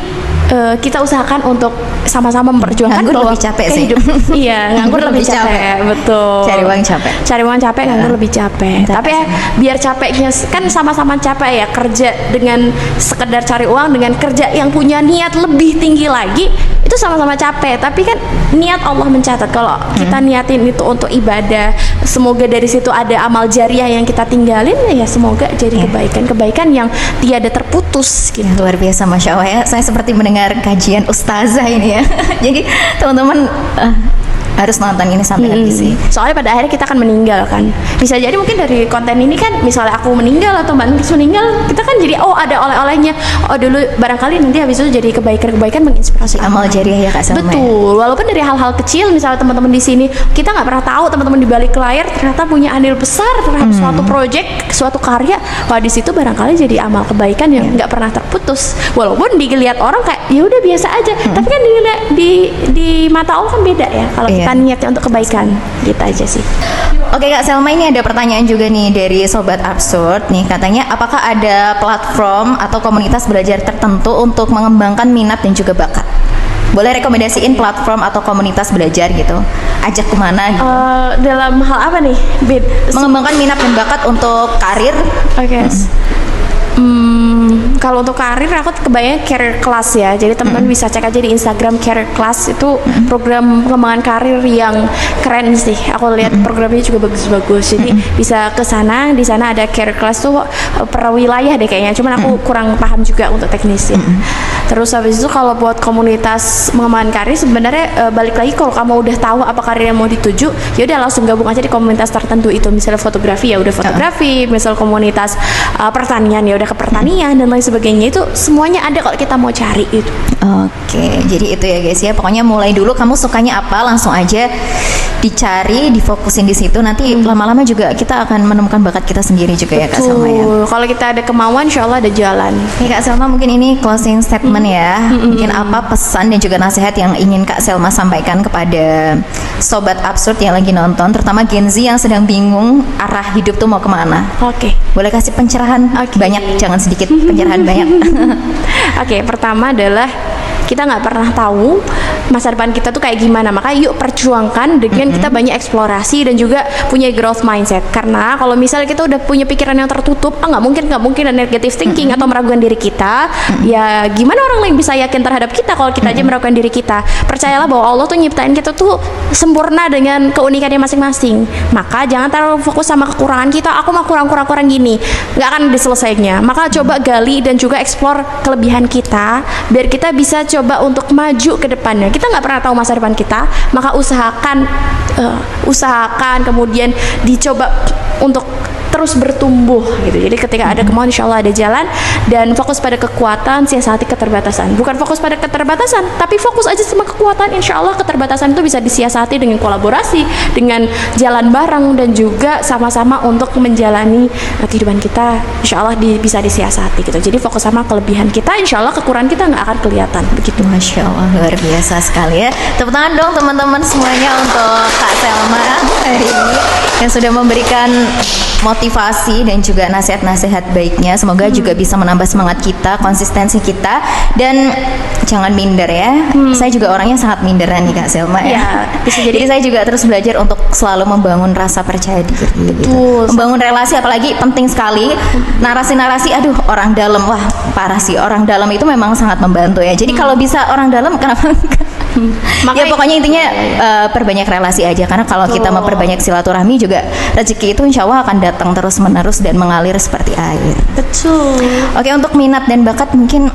kita usahakan untuk sama-sama memperjuangkan nganggur lebih capek sih. Iya, nganggur lebih capek, betul. Cari uang capek, nganggur lebih capek. Tapi biar capeknya kan sama-sama capek ya, kerja dengan sekedar cari uang dengan kerja yang punya niat lebih tinggi lagi, itu sama-sama capek. Tapi kan niat Allah mencatat kalau kita niatin itu untuk ibadah, semoga dari situ ada amal jariah yang kita tinggalin, ya semoga jadi kebaikan yang tiada terputus gitu. Luar biasa, Masya Allah ya. Saya seperti mendengar kajian ustazah ini ya. Jadi teman-teman harus nonton ini sampai habis sih. Soalnya pada akhirnya kita akan meninggal kan. Bisa jadi mungkin dari konten ini kan, misalnya aku meninggal atau Mbak Nurus meninggal, kita kan jadi ada oleh-olehnya. Dulu barangkali nanti habis itu jadi kebaikan menginspirasi. Amal jariah ya Kak Salma. Betul. Walaupun dari hal-hal kecil, misalnya teman-teman di sini kita nggak pernah tahu teman-teman di balik layar ternyata punya andil besar terhadap suatu project, suatu karya. Kalau di situ barangkali jadi amal kebaikan yang nggak pernah terputus. Walaupun dilihat orang kayak ya udah biasa aja, tapi kan di mata Allah kan beda ya. Kalau kita niatnya untuk kebaikan, gitu aja sih. Oke Kak Selma, ini ada pertanyaan juga nih dari Sobat Absurd nih, katanya apakah ada platform atau komunitas belajar tertentu untuk mengembangkan minat dan juga bakat? Boleh rekomendasiin platform atau komunitas belajar gitu, ajak kemana gitu? Dalam hal apa nih? Mengembangkan minat dan bakat untuk karir. Oke. Kalau untuk karir aku kebayang career class ya. Jadi teman-teman bisa cek aja di Instagram career class, itu program pengembangan karir yang keren sih. Aku lihat programnya juga bagus-bagus. Jadi bisa ke sana, di sana ada career class tuh per wilayah deh kayaknya. Cuman aku kurang paham juga untuk teknisnya. Terus habis itu kalau buat komunitas pengembangan karir sebenarnya balik lagi, kalau kamu udah tahu apa karir yang mau dituju, ya udah langsung gabung aja di komunitas tertentu itu. Misalnya fotografi ya udah fotografi, misal komunitas pertanian ya udah ke pertanian dan lain sebagainya itu semuanya ada kalau kita mau cari itu. Oke, jadi itu ya guys ya. Pokoknya mulai dulu kamu sukanya apa, langsung aja dicari, difokusin di situ. Nanti lama-lama juga kita akan menemukan bakat kita sendiri juga ya Kak Selma ya. Kalau kita ada kemauan, insya Allah ada jalan. Nih Kak Selma, mungkin ini closing statement ya. Mungkin apa pesan dan juga nasihat yang ingin Kak Selma sampaikan kepada Sobat Absurd yang lagi nonton, terutama Gen Z yang sedang bingung arah hidup tuh mau kemana. Oke. Boleh kasih pencerahan banyak, jangan sedikit, pencerahan banyak. Oke, pertama adalah kita nggak pernah tahu masa depan kita tuh kayak gimana, maka yuk perjuangkan dengan kita banyak eksplorasi dan juga punya growth mindset. Karena kalau misalnya kita udah punya pikiran yang tertutup, nggak mungkin ada negative thinking atau meragukan diri kita, ya gimana orang lain bisa yakin terhadap kita kalau kita aja meragukan diri kita. Percayalah bahwa Allah tuh nyiptain kita tuh sempurna dengan keunikannya masing-masing. Maka jangan terlalu fokus sama kekurangan kita, aku mah kurang gini, nggak akan diselesainya. Maka coba gali dan juga explore kelebihan kita biar kita bisa coba untuk maju ke depannya. Kita nggak pernah tahu masa depan kita, maka usahakan kemudian dicoba untuk terus bertumbuh gitu. Jadi ketika ada kemauan, insya Allah ada jalan. Dan fokus pada kekuatan, siasati keterbatasan. Bukan fokus pada keterbatasan, tapi fokus aja sama kekuatan. Insya Allah keterbatasan itu bisa disiasati dengan kolaborasi, dengan jalan bareng, dan juga sama-sama untuk menjalani kehidupan kita. Insya Allah bisa disiasati gitu. Jadi fokus sama kelebihan kita, insya Allah kekurangan kita nggak akan kelihatan begitu. Masya Allah, luar biasa sekali ya. Tepuk tangan dong teman-teman semuanya untuk Kak Selma hari ini yang sudah memberikan motivasi dan juga nasihat-nasihat baiknya. Semoga juga bisa menambah semangat kita, konsistensi kita, dan jangan minder ya. Saya juga orangnya sangat minderan nih Kak Selma ya. Jadi saya juga terus belajar untuk selalu membangun rasa percaya diri gitu. Membangun relasi apalagi penting sekali. Narasi-narasi, aduh orang dalam, wah parah sih, orang dalam itu memang sangat membantu ya. Jadi kalau bisa orang dalam kenapa enggak? Ya pokoknya intinya perbanyak relasi aja, karena kalau kita memperbanyak silaturahmi juga rezeki itu insya Allah akan datang terus menerus dan mengalir seperti air. Betul. Oke, untuk minat dan bakat mungkin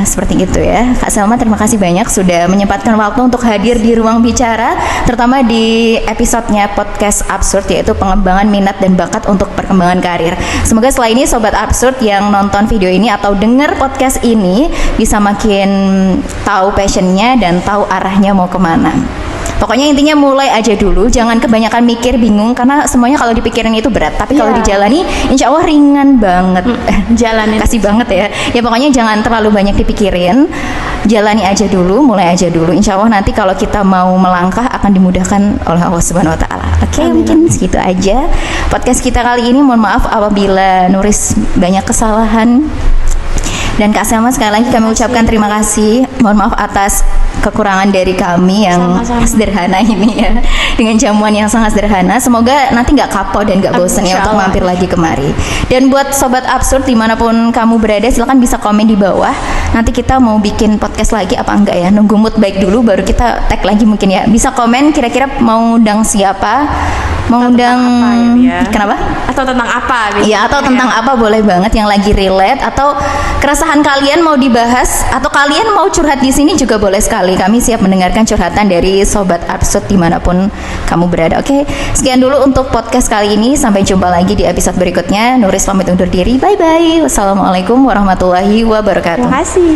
seperti itu ya. Kak Selma, terima kasih banyak sudah menyempatkan waktu untuk hadir di ruang bicara, terutama di episodenya podcast Absurd, yaitu pengembangan minat dan bakat untuk perkembangan karir. Semoga setelah ini Sobat Absurd yang nonton video ini atau dengar podcast ini bisa makin tahu passionnya dan tahu arahnya mau kemana. Pokoknya intinya mulai aja dulu, jangan kebanyakan mikir, bingung, karena semuanya kalau dipikirin itu berat, tapi kalau dijalani insya Allah ringan banget. Jalanin. Kasih banget ya. Ya pokoknya jangan terlalu banyak dipikirin, jalani aja dulu, mulai aja dulu. Insya Allah nanti kalau kita mau melangkah akan dimudahkan oleh Allah Subhanahu Wa Taala. Oke, mungkin segitu aja podcast kita kali ini. Mohon maaf apabila Nuris banyak kesalahan. Dan Kak Selma, sekali lagi kami ucapkan terima kasih. Mohon maaf atas kekurangan dari kami yang sederhana ini ya, dengan jamuan yang sangat sederhana. Semoga nanti nggak kapok dan nggak bosan ya untuk mampir lagi kemari. Dan buat Sobat Absurd dimanapun kamu berada, silakan bisa komen di bawah. Nanti kita mau bikin podcast lagi apa enggak ya? Nunggu mood baik dulu baru kita tag lagi mungkin ya. Bisa komen kira-kira mau undang siapa? Mau undang kenapa? Atau tentang apa? Iya, atau tentang apa boleh banget yang lagi relate, atau keresahan kalian mau dibahas, atau kalian mau curhat di sini juga boleh sekali. Kami siap mendengarkan curhatan dari Sobat Absurd dimanapun kamu berada. Oke, sekian dulu untuk podcast kali ini. Sampai jumpa lagi di episode berikutnya. Nuris pamit undur diri. Bye bye. Wassalamualaikum warahmatullahi wabarakatuh. Terima kasih.